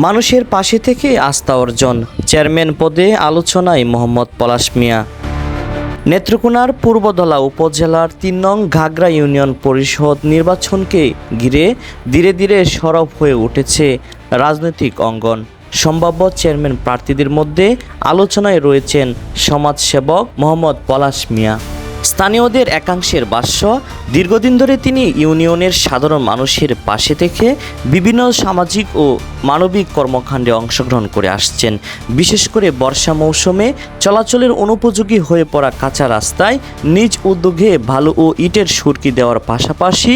মানুষের পাশে থেকে আস্থা অর্জন, চেয়ারম্যান পদে আলোচনায় মোহাম্মদ পলাশ মিয়া। নেত্রকোনার পূর্বধলা উপজেলার ৩ নং ঘাগড়া ইউনিয়ন পরিষদ নির্বাচনকে ঘিরে ধীরে ধীরে সরব হয়ে উঠেছে রাজনৈতিক অঙ্গন। সম্ভাব্য চেয়ারম্যান প্রার্থীদের মধ্যে আলোচনায় রয়েছেন সমাজসেবক মোহাম্মদ পলাশ মিয়া। স্থানীয়দের একাংশের ভাষ্য, দীর্ঘদিন ধরে তিনি ইউনিয়নের সাধারণ মানুষের পাশে থেকে বিভিন্ন সামাজিক ও মানবিক কর্মকাণ্ডে অংশগ্রহণ করে আসছেন। বিশেষ করে বর্ষা মৌসুমে চলাচলের অনুপযোগী হয়ে পড়া কাঁচা রাস্তায় নিজ উদ্যোগে বালু ও ইটের সুরকি দেওয়ার পাশাপাশি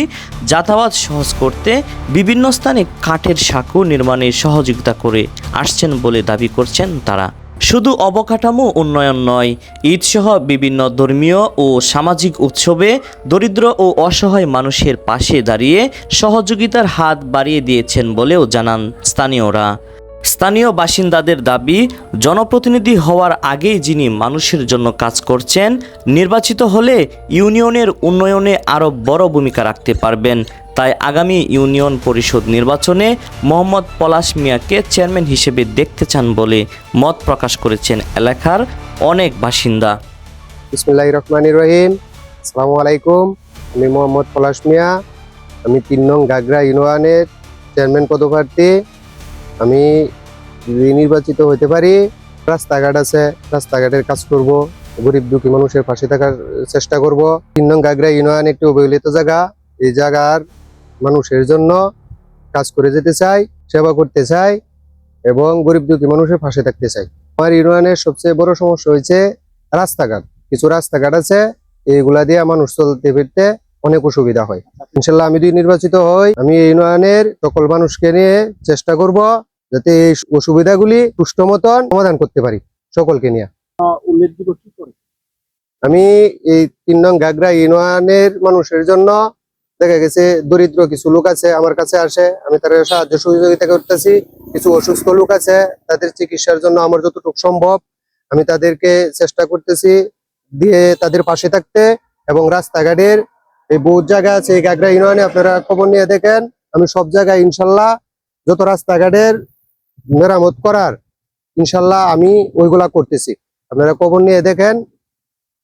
যাতায়াত সহজ করতে বিভিন্ন স্থানে কাঠের সাঁকো নির্মাণে সহযোগিতা করে আসছেন বলে দাবি করছেন তারা। শুধু অবকাঠামো উন্নয়ন নয়, ঈদসহ বিভিন্ন ধর্মীয় ও সামাজিক উৎসবে দরিদ্র ও অসহায় মানুষের পাশে দাঁড়িয়ে সহযোগিতার হাত বাড়িয়ে দিয়েছেন বলেও জানান স্থানীয়রা। স্থানীয় বাসিন্দাদের দাবি, জনপ্রতিনিধি হওয়ার আগেই যিনি মানুষের জন্য কাজ করছেন, নির্বাচিত হলে ইউনিয়নের উন্নয়নে আরও বড় ভূমিকা রাখতে পারবেন। তাই আগামী ইউনিয়ন পরিষদ নির্বাচনে মোহাম্মদ পলাশ মিয়াকে চেয়ারম্যান হিসেবে দেখতে চান বলে মত প্রকাশ করেছেন এলাকার অনেক বাসিন্দা। বিসমিল্লাহির রহমানির রহিম। আসসালামু আলাইকুম। আমি মোহাম্মদ পলাশ মিয়া। আমি ৩ নং ঘাগড়া ইউনিয়নের চেয়ারম্যান পদপ্রার্থী। আমি যদি নির্বাচিত হতে পারি, রাস্তাঘাট আছে, রাস্তাঘাটের কাজ করব, গরিব দুঃখী মানুষের পাশে থাকার চেষ্টা করব। ৩ নং ঘাগড়া ইউনিয়ন একটি অবহেলিত জায়গা। এই জায়গার মানুষের জন্য কাজ করে যেতে চাই, সেবা করতে চাই এবং গরিব দুঃখী মানুষের পাশে থাকতে চাই। আমার ইউনিয়নের সবচেয়ে বড় সমস্যা হয়েছে রাস্তাঘাট। কিছু রাস্তাঘাট আছে, এইগুলা দিয়ে মানুষ চলতে ফিরতে অনেক অসুবিধা হয়। ইনশাল্লাহ আমি যদি নির্বাচিত হই, আমি এই ইউনিয়নের সকল মানুষকে নিয়ে চেষ্টা করব যাতে এই অসুবিধাগুলি সুষ্ঠু মতন সমাধান করতে পারি সকলকে নিয়ে। আমি এই ৩ নং ঘাগড়া ইউনিয়নের মানুষের জন্য, দেখা গেছে দরিদ্র কিছু লোক আছে আমার কাছে আসে, আমি তাদের সাহায্য সহযোগিতা করতেছি। কিছু অসুস্থ লোক আছে, তাদের চিকিৎসার জন্য আমার যতটুকু সম্ভব আমি তাদেরকে চেষ্টা করতেছি দিয়ে তাদের পাশে থাকতে। এবং রাস্তাঘাটের এই বহুত জায়গা আছে এই ঘাগড়া ইউনিয়নে, আপনারা খবর নিয়ে দেখেন, আমি সব জায়গায় ইনশাল্লাহ যত রাস্তাঘাটের মেরামত করার ইনশাল্লাহ আমি ওইগুলা করতেছি। আপনারা খবর নিয়ে দেখেন,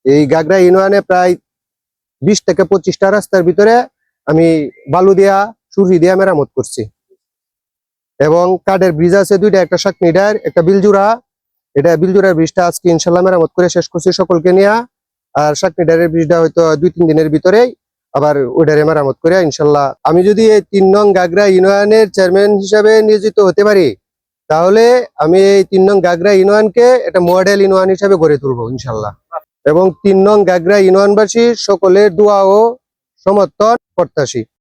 এই ঘাগড়া ইউনিয়নে প্রায় 20 থেকে 25টা রাস্তার ভিতরে আমি বালু দিয়া সুরকি দিয়া মেরামত করছি। এবং কাঠের ব্রিজ আছে 2টা, একটা শাকনিডার, একটা বিলজুরা। এটা বিলজুরার ব্রিজটা আজকে ইনশাল্লাহ মেরামত করে শেষ করছি সকলকে নিয়ে। আর শাকনিডারের ব্রিজটা হয়তো 2-3 দিনের ভিতরেই আবার ওইটারে মেরামত করে ইনশাল্লাহ। আমি যদি এই 3 নং ঘাগড়া ইউনিয়নের চেয়ারম্যান হিসাবে নিয়োজিত হতে পারি, তাহলে আমি এই 3 নং ঘাগড়া ইউনিয়নকে একটা মডেল ইউনিয়ন হিসাবে গড়ে তুলবো ইনশাল্লাহ। এবং 3 নং ঘাগড়া ইউনিয়নবাসী সকলের দোয়া ও সমর্থন প্রত্যাশী।